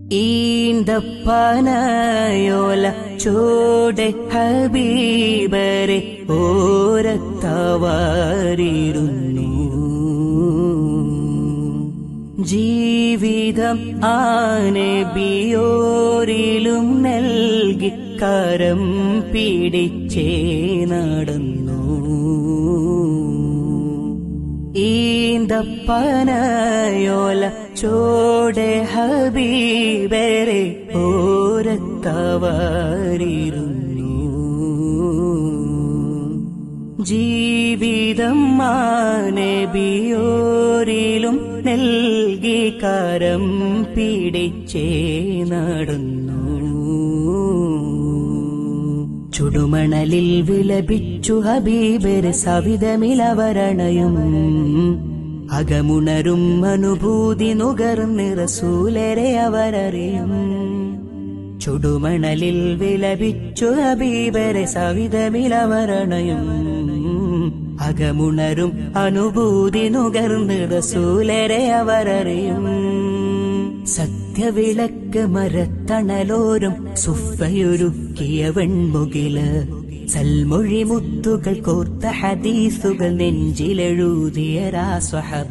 ഈന്തപ്പനയോല ചോടെ ഹബീബരെ ഓരത്തവാരിരുന്നു. ജീവിതം ആനബിയോരിലും നൽകി കരം പിടിച്ചേ നടന്നു. ഈന്തപ്പനയോല ചോടെ ഹബീബരെ ഓരത്തവാരിരുന്നു. ജീവിതം മാനബിയോരിലും നൽകി കരം പിടിച്ചേ നടന്നു. ചുടുമണലിൽ വിലപിച്ചു ഹബീബര് സവിധമിലവരണയും അകമുണരും അനുഭൂതി നുകർന്ന് റസൂലരെ അവരറിയും. ചുടുമണലിൽ വിലപിച്ചു ഹബീബരെ സവിധമിലവരണയും അകമുണരും അനുഭൂതി നുകർന്ന് റസൂലരെ അവരറിയും. സത്യവിളക്ക് മരത്തണലോരും സുഫയൊരുക്കിയ വെൺമുകില് സൽമൊഴി മുത്തുകൾ കോർത്ത ഹദീസുകൾ നെഞ്ചിലെഴുതിയ രാസ്വഹ